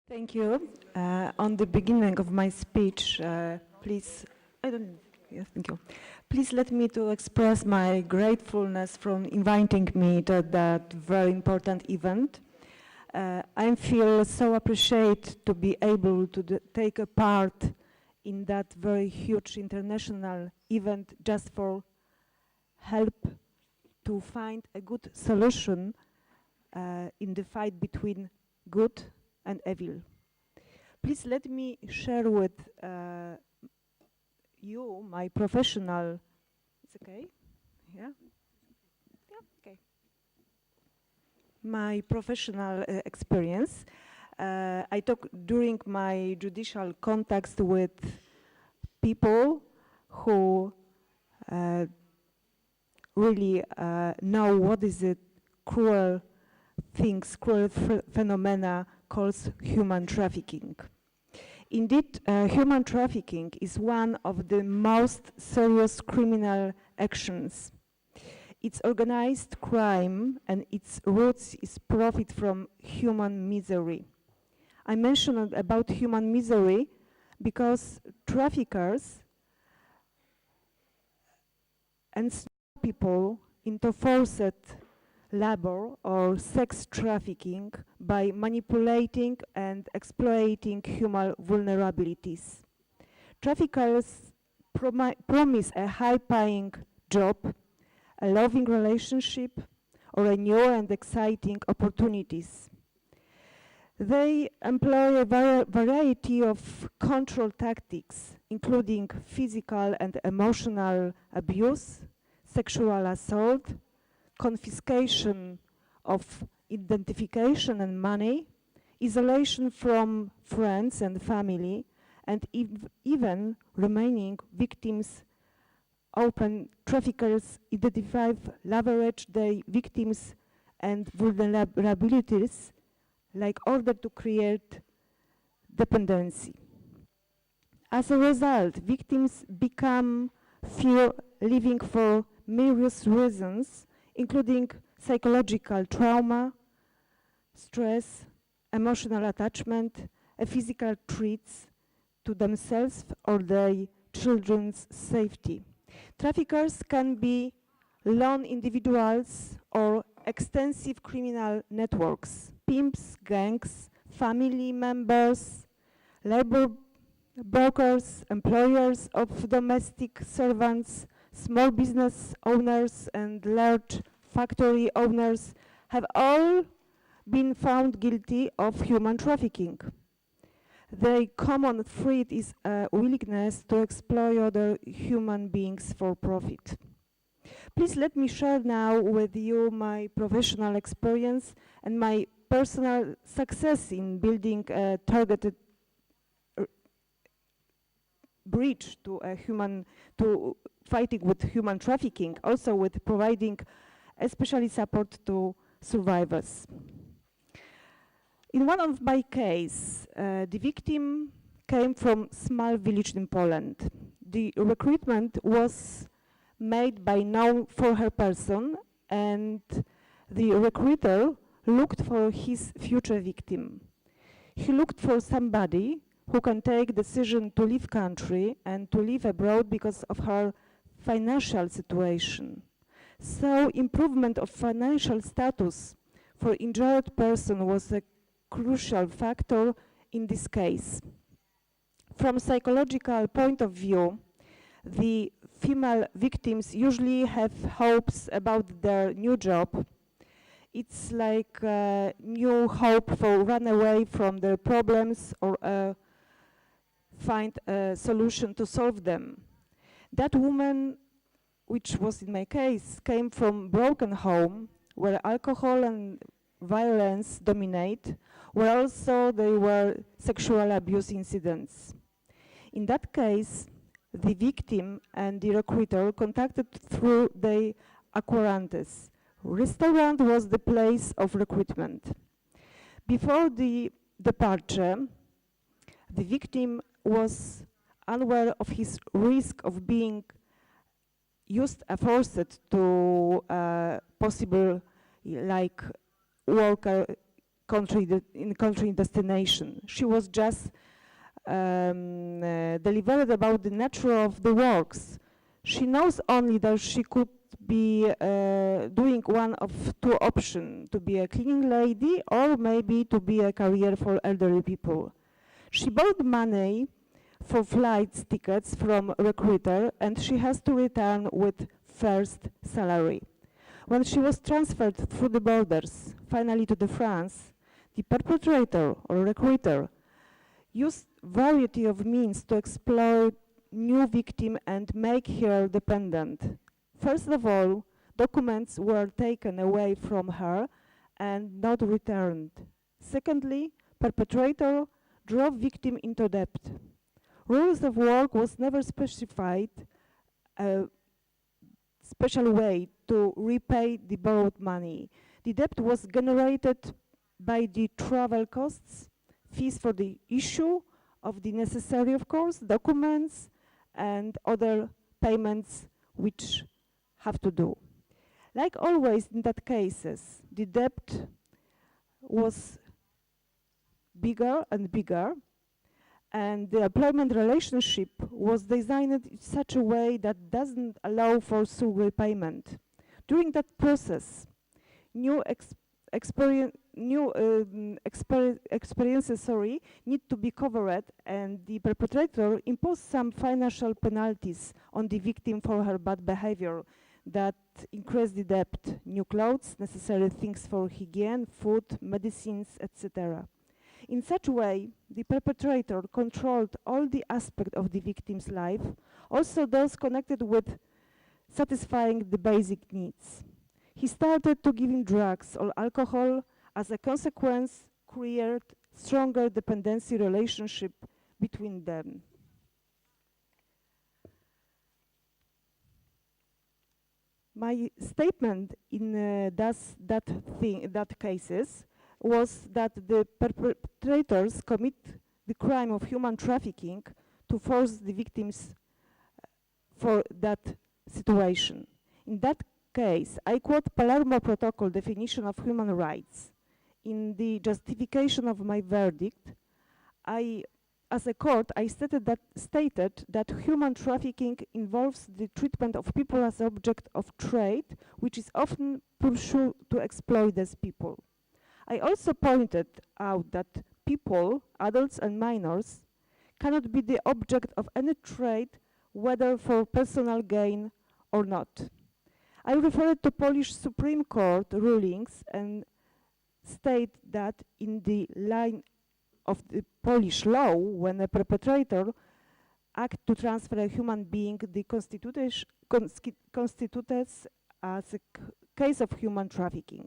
Thank you. On the beginning of my speech, please, yes, thank you. Please let me to express my gratefulness for inviting me to that very important event. I feel so appreciated to be able to take a part in that very huge international event just for help to find a good solution in the fight between good and evil. Please let me share with you my professional, it's okay? Yeah? Yeah, okay. My professional experience. I talk during my judicial contacts with people who really know what is it cruel things, cruel phenomena calls human trafficking. Indeed, human trafficking is one of the most serious criminal actions. It's organized crime and its roots is profit from human misery. I mentioned about human misery because traffickers ensnare people into forced labor or sex trafficking by manipulating and exploiting human vulnerabilities. Traffickers promise a high-paying job, a loving relationship, or a new and exciting opportunities. They employ a variety of control tactics, including physical and emotional abuse, sexual assault, confiscation of identification and money, isolation from friends and family, and even remaining victims. Open traffickers identify, leverage their victims and vulnerabilities like order to create dependency. As a result, victims become fear living for various reasons, including psychological trauma, stress, emotional attachment, physical threats to themselves or their children's safety. Traffickers can be lone individuals or extensive criminal networks, pimps, gangs, family members, labor brokers, employers of domestic servants, small business owners and large factory owners have all been found guilty of human trafficking. Their common threat is a willingness to exploit other human beings for profit. Please let me share now with you my professional experience and my personal success in building a targeted bridge to fighting with human trafficking, also with providing especially support to survivors. In one of my cases, the victim came from small village in Poland. The recruitment was made by known for her person, and the recruiter looked for his future victim. He looked for somebody who can take decision to leave country and to live abroad because of her financial situation. So improvement of financial status for injured person was a crucial factor in this case. From psychological point of view, the female victims usually have hopes about their new job. It's like a new hope for run away from their problems or find a solution to solve them. That woman, which was in my case, came from broken home where alcohol and violence dominate, where also there were sexual abuse incidents. In that case, the victim and the recruiter contacted through the acquaintances. Restaurant was the place of recruitment. Before the departure, the victim was unaware of his risk of being forced to possible like worker country destination. She was just delivered about the nature of the works. She knows only that she could be doing one of two options, to be a cleaning lady or maybe to be a career for elderly people. She bought money for flight tickets from a recruiter and she has to return with first salary. When she was transferred through the borders, finally to the France, the perpetrator or recruiter used variety of means to exploit new victim and make her dependent. First of all, documents were taken away from her and not returned. Secondly, perpetrator drove victim into debt. Rules of work was never specified a special way to repay the borrowed money. The debt was generated by the travel costs, fees for the issue of the necessary, of course, documents and other payments which have to do. Like always in that cases, the debt was bigger and bigger, and the employment relationship was designed in such a way that doesn't allow for full repayment. During that process, new experiences need to be covered, and the perpetrator imposed some financial penalties on the victim for her bad behavior that increased the debt, new clothes, necessary things for hygiene, food, medicines, etc. In such way, the perpetrator controlled all the aspects of the victim's life, also those connected with satisfying the basic needs. He started to give him drugs or alcohol. As a consequence, created stronger dependency relationship between them. My statement in that cases was that the perpetrators commit the crime of human trafficking to force the victims for that situation. In that case, I quote Palermo Protocol definition of human rights. In the justification of my verdict, as a court, I stated that human trafficking involves the treatment of people as object of trade, which is often pursued to exploit these people. I also pointed out that people, adults and minors, cannot be the object of any trade, whether for personal gain or not. I referred to Polish Supreme Court rulings and state that in the line of the Polish law, when a perpetrator acts to transfer a human being, the constitutes as a case of human trafficking.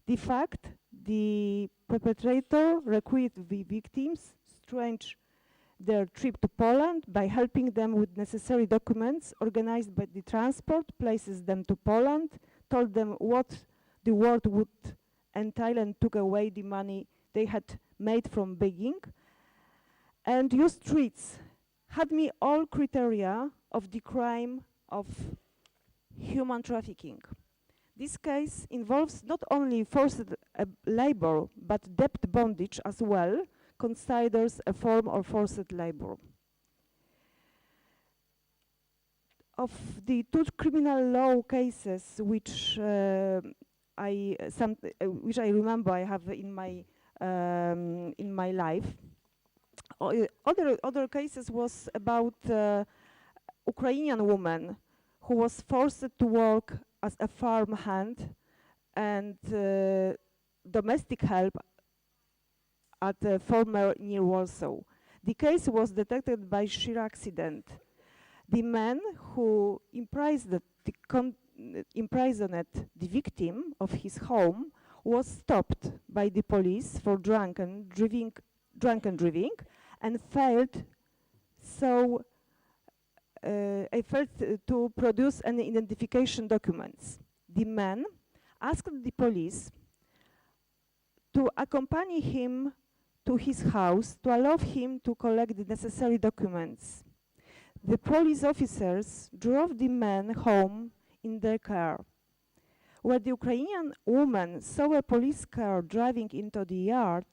The fact the perpetrator recruited the victims, arranged their trip to Poland by helping them with necessary documents, organized by the transport, places them to Poland, told them what the world would entail and took away the money they had made from begging, and used treats, had me all criteria of the crime of human trafficking. This case involves not only forced labor, but debt bondage as well, considers a form of forced labor. Of the two criminal law cases which I remember I have in my life, other cases was about Ukrainian woman who was forced to work as a farm hand and domestic help at a farmer near Warsaw. The case was detected by sheer accident. The man who imprisoned the victim of his home was stopped by the police for drunken driving and failed to produce any identification documents. The man asked the police to accompany him to his house to allow him to collect the necessary documents. The police officers drove the man home in their car. When the Ukrainian woman saw a police car driving into the yard,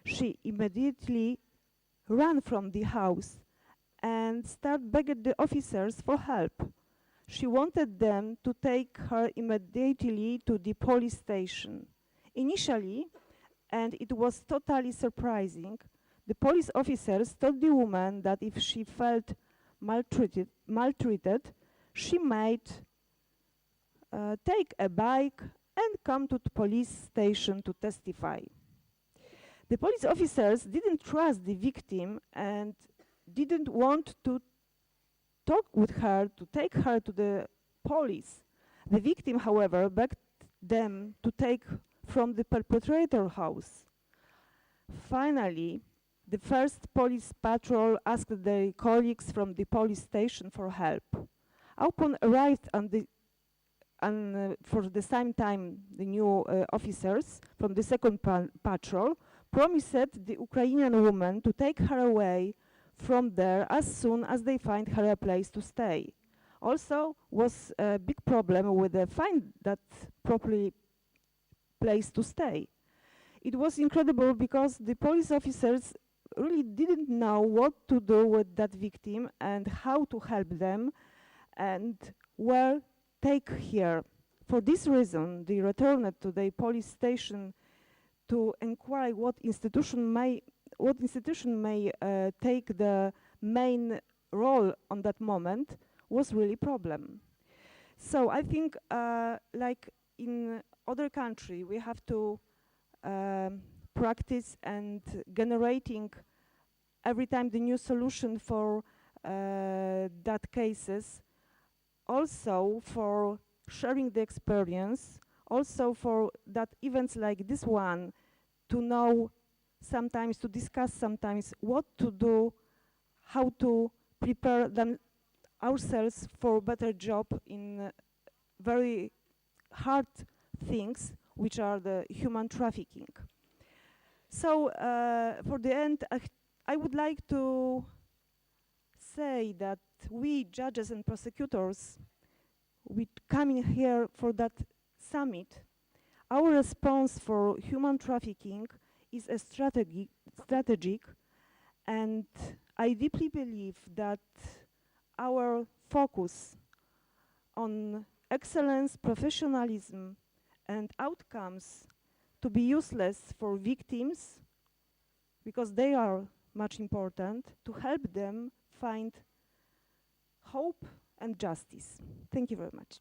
she immediately ran from the house and started begging the officers for help. She wanted them to take her immediately to the police station. Initially, and it was totally surprising, the police officers told the woman that if she felt maltreated, she might take a bike and come to the police station to testify. The police officers didn't trust the victim and didn't want to talk with her, to take her to the police. The victim, however, begged them to take from the perpetrator house. Finally, the first police patrol asked their colleagues from the police station for help. Upon arrived for the same time, the new officers from the second patrol promised the Ukrainian woman to take her away from there as soon as they find her a place to stay. Also was a big problem with the find that properly place to stay. It was incredible because the police officers really didn't know what to do with that victim and how to help them and where take her. For this reason, they returned to the police station to inquire what institution may take the main role on that moment was really a problem. So I think like in other country, we have to practice and generating every time the new solution for that cases, also for sharing the experience, also for that events like this one, to know sometimes, to discuss sometimes what to do, how to prepare them ourselves for a better job in very hard things, which are the human trafficking. So for the end, I would like to say that we judges and prosecutors, we coming here for that summit, our response for human trafficking is a strategic, and I deeply believe that our focus on excellence, professionalism, and outcomes to be useless for victims, because they are much important, to help them find hope and justice. Thank you very much.